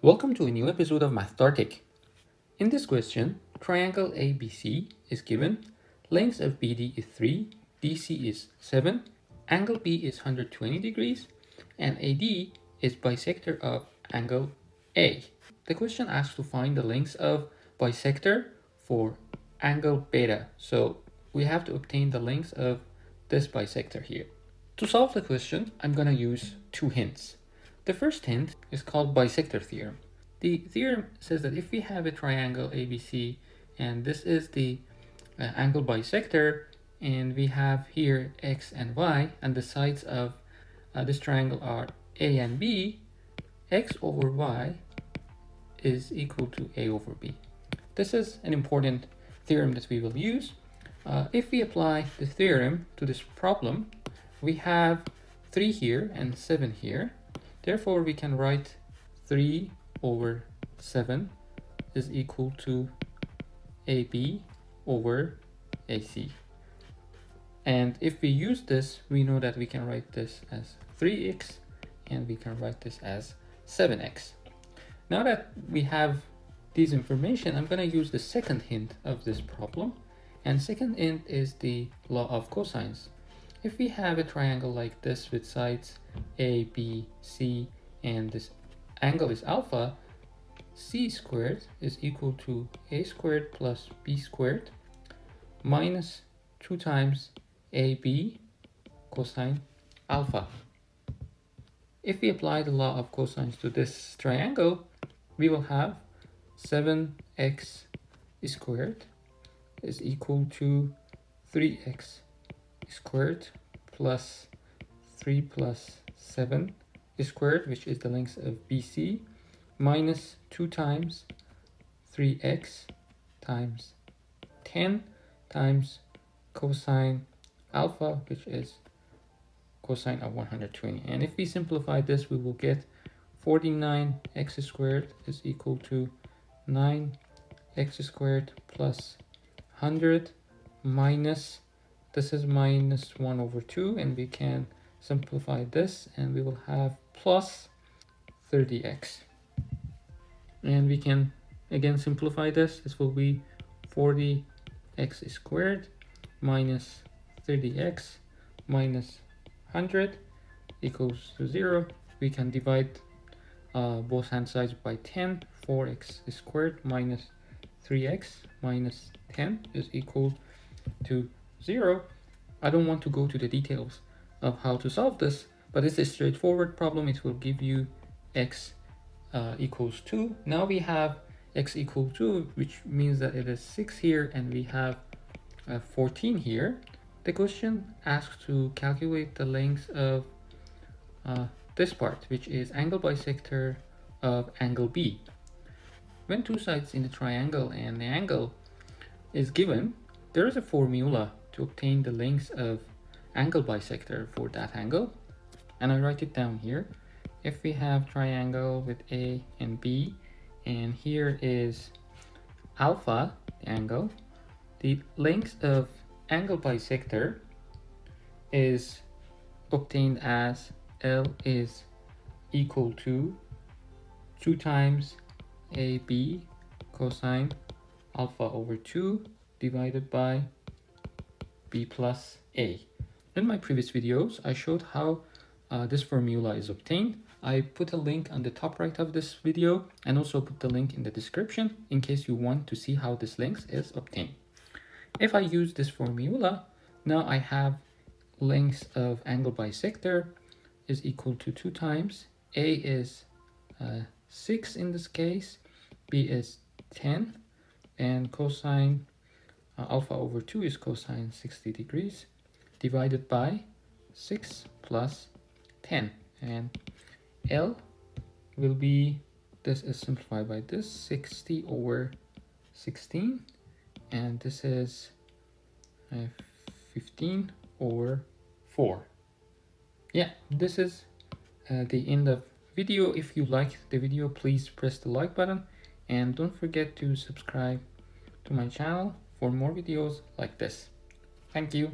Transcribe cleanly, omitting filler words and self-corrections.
Welcome to a new episode of Mathtartic. In this question, triangle ABC is given, length of BD is 3, DC is 7, angle B is 120 degrees, and AD is bisector of angle A. The question asks to find the length of bisector for angle beta, so we have to obtain the length of this bisector here. To solve the question, I'm going to use two hints. The first hint is called Bisector Theorem. The theorem says that if we have a triangle ABC and this is the angle bisector, and we have here x and y, and the sides of this triangle are A and B, x over y is equal to A over B. This is an important theorem that we will use. If we apply the theorem to this problem, we have 3 here and 7 here. Therefore, we can write 3 over 7 is equal to AB over AC. And if we use this, we know that we can write this as 3x and we can write this as 7x. Now that we have these information, I'm going to use the second hint of this problem. And second hint is the law of cosines. If we have a triangle like this with sides A, B, C, and this angle is alpha, C squared is equal to A squared plus B squared minus 2 times AB cosine alpha. If we apply the law of cosines to this triangle, we will have 7x squared is equal to 3x squared plus 3 plus 7 squared, which is the length of BC, minus 2 times 3x times 10 times cosine alpha, which is cosine of 120. And if we simplify this, we will get 49x squared is equal to 9x squared plus 100 minus, this is minus 1 over 2, and we can simplify this and we will have plus 30x. And we can again simplify this. This will be 40x squared minus 30x minus 100 equals to 0. We can divide both hand sides by 10. 4x squared minus 3x minus 10 is equal to 0. I don't want to go to the details of how to solve this, but it's a straightforward problem. It will give you x equals 2. Now we have x equal 2, which means that it is 6 here and we have 14 here. The question asks to calculate the length of this part, which is angle bisector of angle B. When two sides in the triangle and the angle is given, there is a formula to obtain the length of angle bisector for that angle, and I write it down here. If we have triangle with A and B, and here is alpha, the angle, the length of angle bisector is obtained as L is equal to 2 times AB cosine alpha over 2 divided by B plus A. In my previous videos, I showed how this formula is obtained. I put a link on the top right of this video and also put the link in the description in case you want to see how this length is obtained. If I use this formula, now I have length of angle bisector is equal to 2 times A is 6 in this case, B is 10, and cosine alpha over 2 is cosine 60 degrees divided by 6 plus 10, and L will be, this is simplified by this, 60 over 16, and this is 15 over 4. Yeah, this is the end of video. If you like the video, please press the like button and don't forget to subscribe to my channel for more videos like this. Thank you.